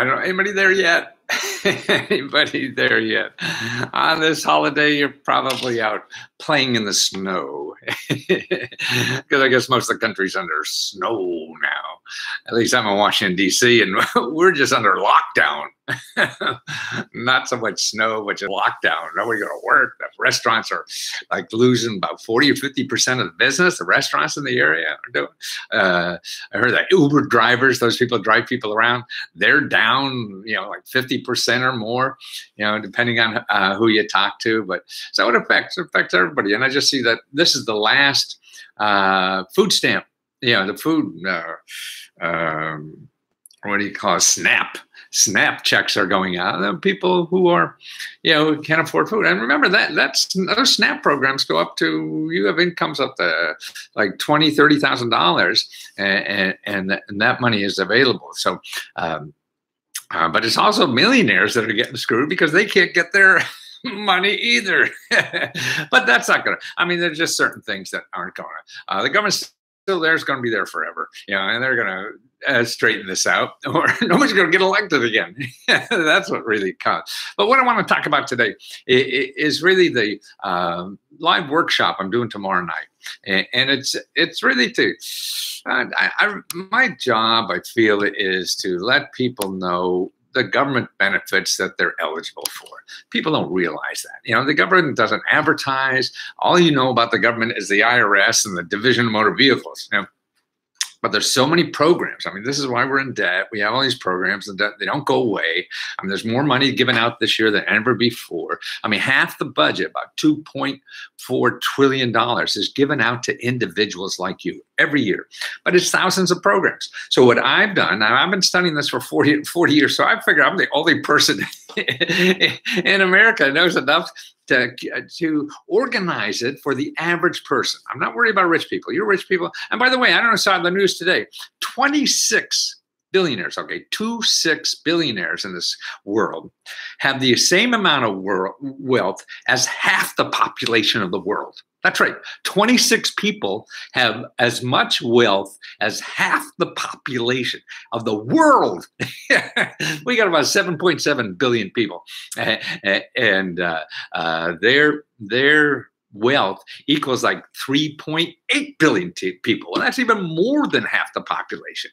I don't know anybody there yet. Anybody there yet? On this holiday, you're probably out playing in the snow. Because I guess most of the country's under snow now. At least I'm in Washington, D.C., and we're just under lockdown. Not so much snow, but just lockdown. Nobody going to work. The restaurants are like losing about 40 or 50% of the business. The restaurants in the area are doing. I heard that Uber drivers, those people drive people around, they're down, like 50% or more, depending on who you talk to. But so it affects everybody. And I just see that this is the last food stamp, the food, what do you call it? SNAP checks are going out. People who are, who can't afford food. And remember those SNAP programs go up to, you have incomes up to like $20,000, $30,000, and that money is available. So, but it's also millionaires that are getting screwed because they can't get their money either. But that's not going to, there's just certain things that aren't going to, the government's still there's going to be there forever, and they're going to straighten this out, or nobody's going to get elected again. That's what really counts. But what I want to talk about today is really the live workshop I'm doing tomorrow night, and it's really to my job. I feel it is to let people know the government benefits that they're eligible for. People don't realize that. The government doesn't advertise. All you know about the government is the IRS and the Division of Motor Vehicles. But there's so many programs. This is why we're in debt. We have all these programs, and they don't go away. There's more money given out this year than ever before. Half the budget, about $2.4 trillion, is given out to individuals like you every year. But it's thousands of programs. So what I've done, now I've been studying this for 40 years, so I figure I'm the only person in America who knows enough to organize it for the average person. I'm not worried about rich people. You're rich people. And by the way, I don't know, saw the news today, 26 billionaires, 26 billionaires in this world have the same amount of wealth as half the population of the world. That's right. 26 people have as much wealth as half the population of the world. We got about 7.7 billion people, and their wealth equals like 3.8 billion people. Well, that's even more than half the population.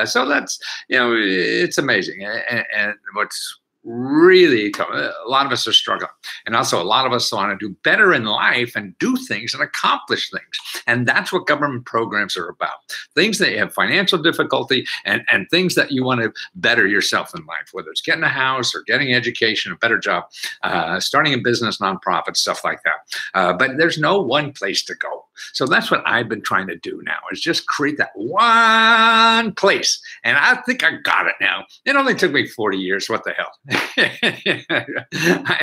So that's it's amazing. And what's really a lot of us are struggling, and also a lot of us want to do better in life and do things and accomplish things, and that's what government programs are about. Things that you have financial difficulty, and things that you want to better yourself in life, whether it's getting a house or getting education, a better job, starting a business, nonprofit, stuff like that. But there's no one place to go. So that's what I've been trying to do now, is just create that one place. And I think I got it now. It only took me 40 years. What the hell? I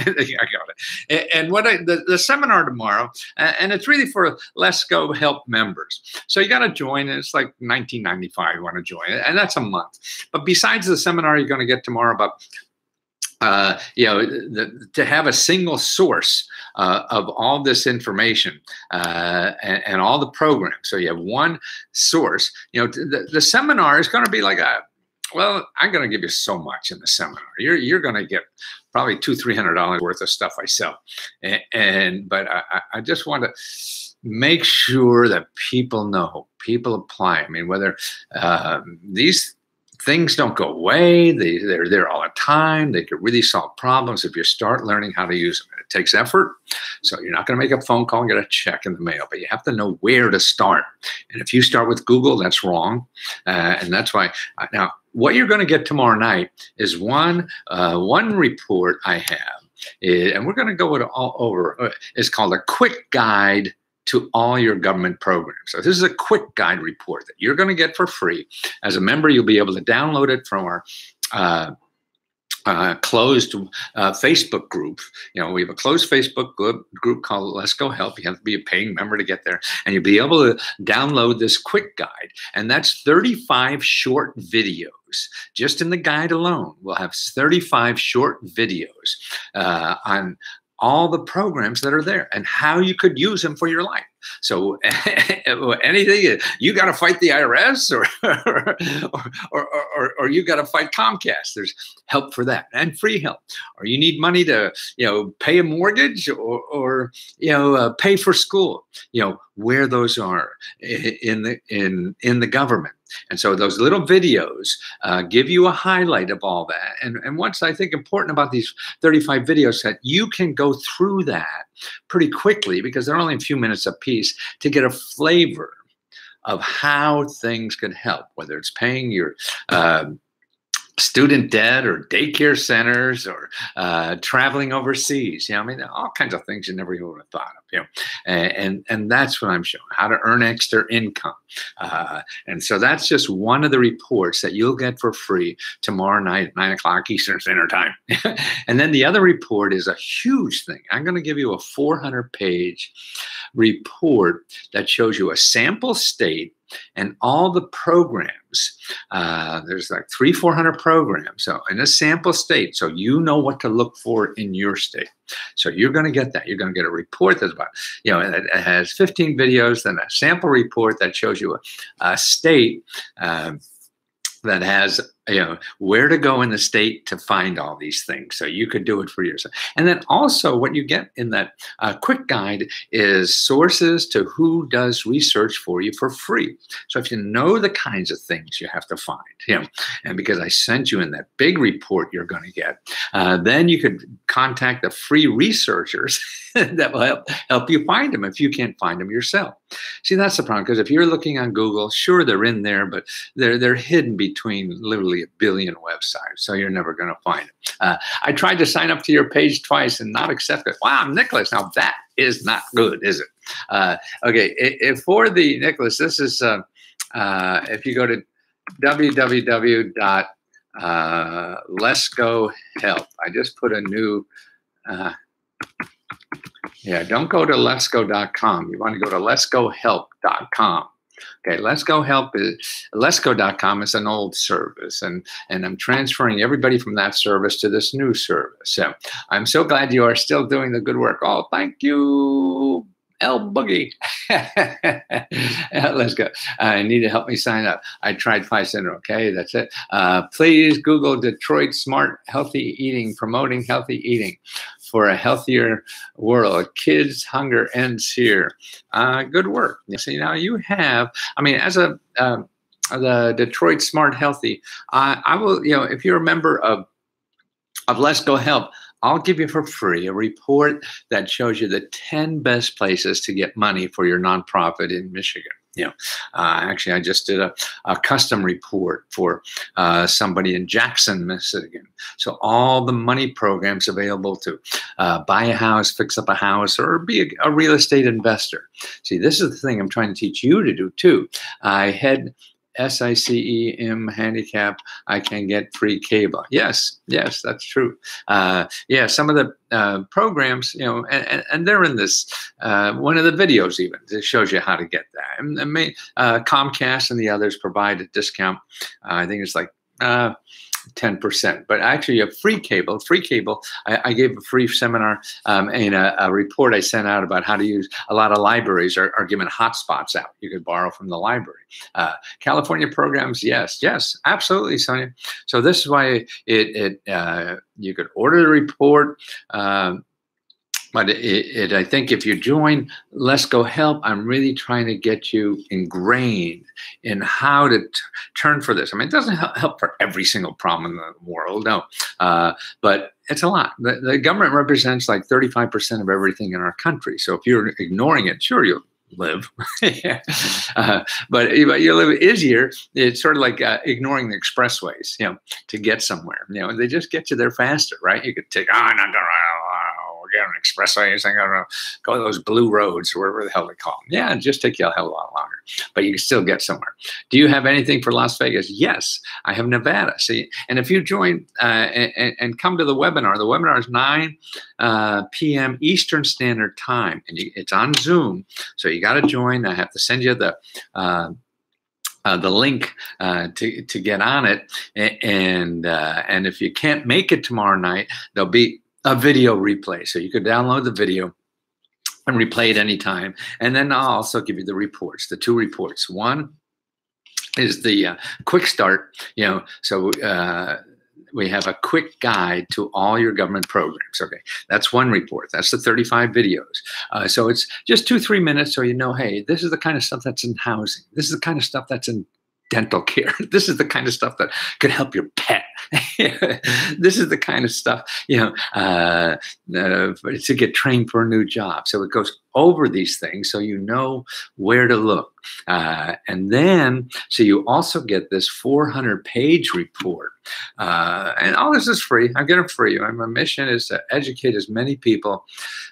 think I got it. And what the seminar tomorrow, and it's really for Let's Go Help members. So you got to join. It's like $19.95 you want to join, and that's a month. But besides the seminar you're going to get tomorrow about to have a single source of all this information and all the programs. So you have one source. The seminar is going to be like well, I'm going to give you so much in the seminar. You're going to get probably $200-300 worth of stuff I sell. But I just want to make sure that people know, people apply. Whether these things don't go away. They're there all the time. They could really solve problems if you start learning how to use them. It takes effort. So you're not going to make a phone call and get a check in the mail, but you have to know where to start. And if you start with Google, that's wrong. And that's why now what you're going to get tomorrow night is one report I have, and we're going to go it all over. It's called a quick guide to all your government programs. So this is a quick guide report that you're going to get for free. As a member, you'll be able to download it from our closed Facebook group. We have a closed Facebook group called Let's Go Help. You have to be a paying member to get there, and you'll be able to download this quick guide. And that's 35 short videos. Just in the guide alone, we'll have 35 short videos on all the programs that are there and how you could use them for your life. So anything, you got to fight the IRS or you got to fight Comcast. There's help for that and free help. Or you need money to, pay a mortgage or pay for school, where those are in the government. And so those little videos give you a highlight of all that. And what's I think important about these 35 videos that you can go through that pretty quickly because they're only a few minutes a piece to get a flavor of how things could help, whether it's paying your student debt or daycare centers or traveling overseas. I mean, all kinds of things you never even would have thought of. And that's what I'm showing, how to earn extra income. And so that's just one of the reports that you'll get for free tomorrow night at 9 o'clock Eastern Standard Time. And then the other report is a huge thing. I'm going to give you a 400-page report that shows you a sample state and all the programs. There's like 300-400 programs. So in a sample state, so you know what to look for in your state. So you're going to get that. You're going to get a report that's about, it has 15 videos, then a sample report that shows you a state that has, where to go in the state to find all these things. So you could do it for yourself. And then also what you get in that quick guide is sources to who does research for you for free. So if you know the kinds of things you have to find, and because I sent you in that big report you're going to get, then you could contact the free researchers that will help you find them if you can't find them yourself. See, that's the problem, because if you're looking on Google, sure, they're in there, but they're hidden between literally a billion websites, so you're never going to find it. I tried to sign up to your page twice and not accept it. Wow, Nicholas, now that is not good, is it? Okay, if for the Nicholas, this is if you go to Let's Go Help. I just put a new. Don't go to letsgo.com. You want to go to letsgohelp.com. Okay, Let's Go Help is letsgo.com is an old service, and I'm transferring everybody from that service to this new service. So I'm so glad you are still doing the good work. Oh, thank you, L Boogie. Let's go. I need to help me sign up. I tried 5 cents. Okay, that's it. Please Google Detroit Smart Healthy Eating, promoting healthy eating for a healthier world. Kids' hunger ends here. Good work. See, now you have, as the Detroit Smart Healthy, I will, if you're a member of Let's Go Help, I'll give you for free a report that shows you the 10 best places to get money for your nonprofit in Michigan. Actually, I just did a custom report for somebody in Jackson, Michigan. So all the money programs available to buy a house, fix up a house, or be a real estate investor. See, this is the thing I'm trying to teach you to do too. I had SICEM handicap, I can get free cable. Yes, that's true. Some of the programs, and they're in this, one of the videos even, it shows you how to get that. And Comcast and the others provide a discount. I think it's like 10%, but actually you have free cable. I gave a free seminar and a report I sent out about how to use. A lot of libraries are giving hotspots out. You could borrow from the library. California programs, yes, absolutely, Sonia. So this is why you could order the report. But I think if you join Let's Go Help, I'm really trying to get you ingrained in how to turn for this. It doesn't help for every single problem in the world, no. But it's a lot. The government represents like 35% of everything in our country. So if you're ignoring it, sure, you'll live. But you live easier. It's sort of like ignoring the expressways, to get somewhere. They just get you there faster, right? You could take, get an expressway, I'm going to go to those blue roads, wherever the hell they call them. Yeah, just take you a hell of a lot longer, but you can still get somewhere. Do you have anything for Las Vegas? Yes, I have Nevada. See, and if you join and come to the webinar is 9 p.m. Eastern Standard Time, and it's on Zoom, so you got to join. I have to send you the link to get on it, and if you can't make it tomorrow night, there'll be a video replay. So you could download the video and replay it anytime. And then I'll also give you the reports, the 2 reports. One is the quick start, so we have a quick guide to all your government programs. Okay, that's one report. That's the 35 videos. So it's just 2-3 minutes, so hey, this is the kind of stuff that's in housing. This is the kind of stuff that's in dental care. This is the kind of stuff that could help your pet. This is the kind of stuff, to get trained for a new job. So it goes over these things so you know where to look. And then, so you also get this 400-page report. And all this is free. I get it for you. My mission is to educate as many people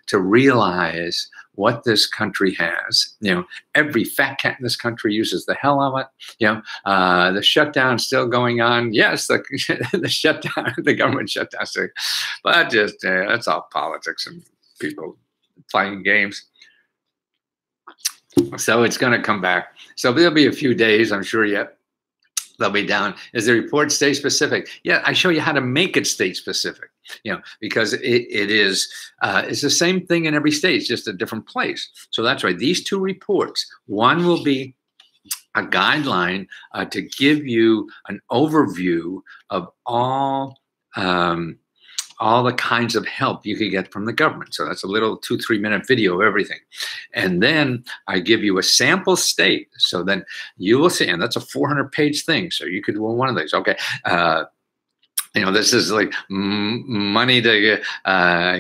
to realize what this country has. Every fat cat in this country uses the hell of it. The shutdown's still going on. Yes, the shutdown, the government shutdown, but just that's all politics and people playing games. So it's going to come back. So there'll be a few days, I'm sure, yet. They'll be down. Is the report state specific? Yeah, I show you how to make it state specific. Because it is, it's the same thing in every state, it's just a different place. So that's why these 2 reports, one will be a guideline to give you an overview of all the kinds of help you could get from the government. So that's a little 2-3 minute video of everything. And then I give you a sample state. So then you will see, and that's a 400-page thing. So you could do one of these. Okay. This is like money to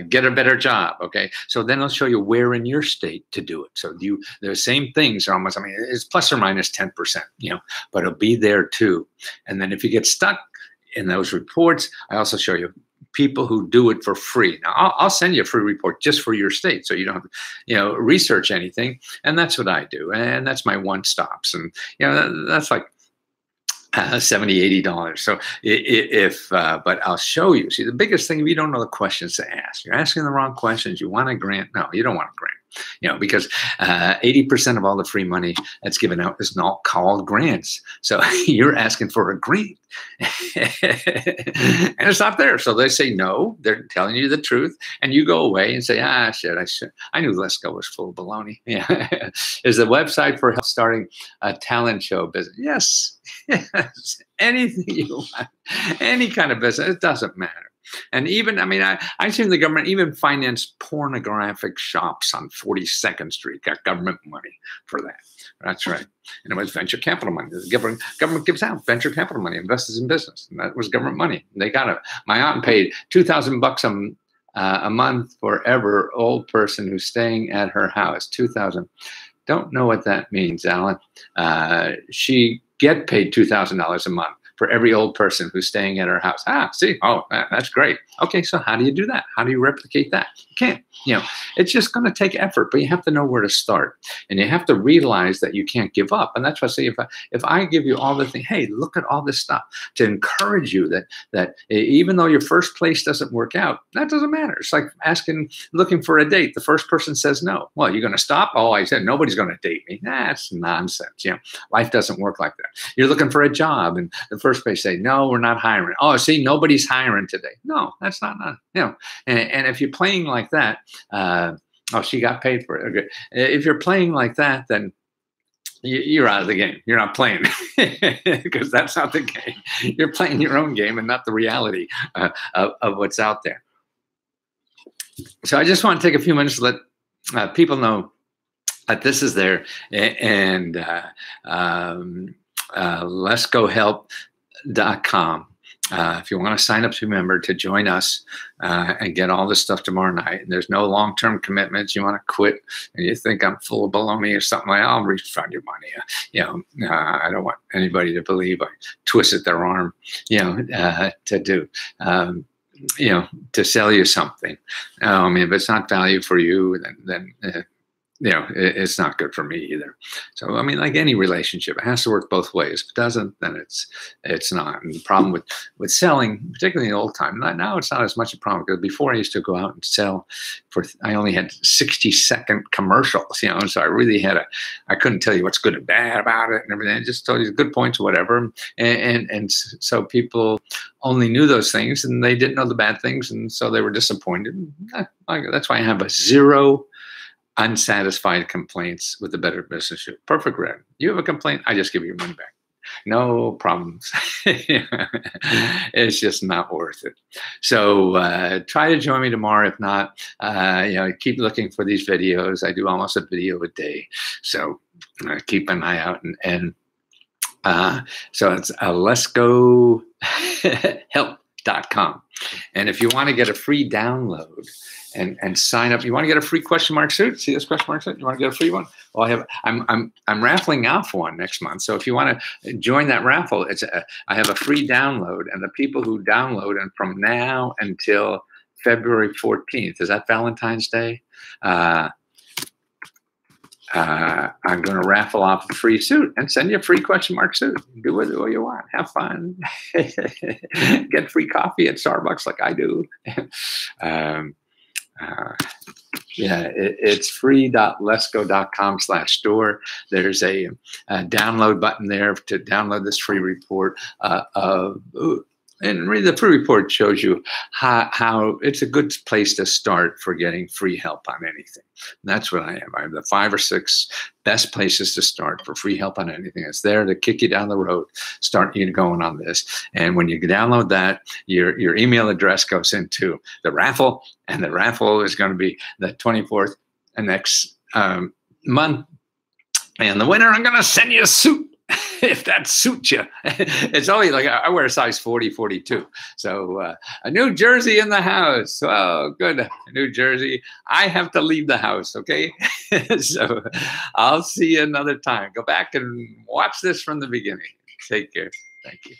get a better job. Okay. So then I'll show you where in your state to do it. So the same things are almost, it's plus or minus 10%, but it'll be there too. And then if you get stuck in those reports, I also show you people who do it for free. Now, I'll send you a free report just for your state, so you don't have to, research anything. And that's what I do. And that's my one stops. And, that's like $70, $80. So but I'll show you. See, the biggest thing, if you don't know the questions to ask, you're asking the wrong questions. You want a grant? No, you don't want a grant. Because 80% of all the free money that's given out is not called grants. So you're asking for a grant and it's not there. So they say no, they're telling you the truth. And you go away and say, shit, I knew Lesko was full of baloney. Yeah. Is the website for help starting a talent show business? Yes. Anything you want, any kind of business, it doesn't matter. And even, I've seen the government even finance pornographic shops on 42nd Street, got government money for that. That's right. And it was venture capital money. The government gives out venture capital money, invests in business. And that was government money. They got it. My aunt paid $2,000 a month for every old person who's staying at her house. $2,000. Don't know what that means, Alan. She get paid $2,000 a month for every old person who's staying at our house. See, that's great. Okay, so how do you do that? How do you replicate that? You can't. It's just going to take effort, but you have to know where to start, and you have to realize that you can't give up. And that's why I say, if I give you all the things, hey, look at all this stuff to encourage you that even though your first place doesn't work out, that doesn't matter. It's like looking for a date. The first person says no. Well, you're going to stop? Oh, I said nobody's going to date me. That's nonsense. Life doesn't work like that. You're looking for a job, and the first place say, no, we're not hiring. Oh, see, nobody's hiring today. No, that's not. And if you're playing like that, she got paid for it. Okay. If you're playing like that, then you're out of the game. You're not playing because that's not the game. You're playing your own game and not the reality of what's out there. So I just want to take a few minutes to let people know that this is there, and letsgohelp.com. If you want to sign up to member to join us and get all this stuff tomorrow night, and there's no long-term commitments. You want to quit and you think I'm full of baloney or something, I'll refund your money. I don't want anybody to believe I twisted their arm, to do, to sell you something. If it's not value for you, then it's not good for me either. So, I mean, like any relationship, it has to work both ways. If it doesn't, then it's not. And the problem with selling, particularly in the old time, now it's not as much a problem, because before I used to go out and sell I only had 60-second commercials, so I really I couldn't tell you what's good and bad about it and everything. I just told you the good points, whatever. And so people only knew those things, and they didn't know the bad things, and so they were disappointed. That's why I have a 0 unsatisfied complaints with the Better Business Show. Perfect Red. You have a complaint, I just give you your money back. No problems. It's just not worth it. So try to join me tomorrow. If not, keep looking for these videos. I do almost a video a day. So keep an eye out. And so it's letsgohelp.com. And if you want to get a free download and sign up, you want to get a free question mark suit. See this question mark suit? You want to get a free one? Well, I'm raffling off one next month. So if you want to join that raffle, I have a free download, and the people who download, and from now until February 14th, is that Valentine's Day? I'm going to raffle off a free suit and send you a free question mark suit. Do what you want. Have fun. Get free coffee at Starbucks like I do. It's free.letsgo.com/store. There's a download button there to download this free report. And really, the free report shows you how it's a good place to start for getting free help on anything. And that's what I have. I have the 5 or 6 best places to start for free help on anything. It's there to kick you down the road, start you going on this. And when you download that, your email address goes into the raffle, and the raffle is going to be the 24th next month. And the winner, I'm going to send you a suit. If that suits you. It's only like I wear a size 40, 42. So a New Jersey in the house. Oh, good. New Jersey. I have to leave the house, okay? So I'll see you another time. Go back and watch this from the beginning. Take care. Thank you.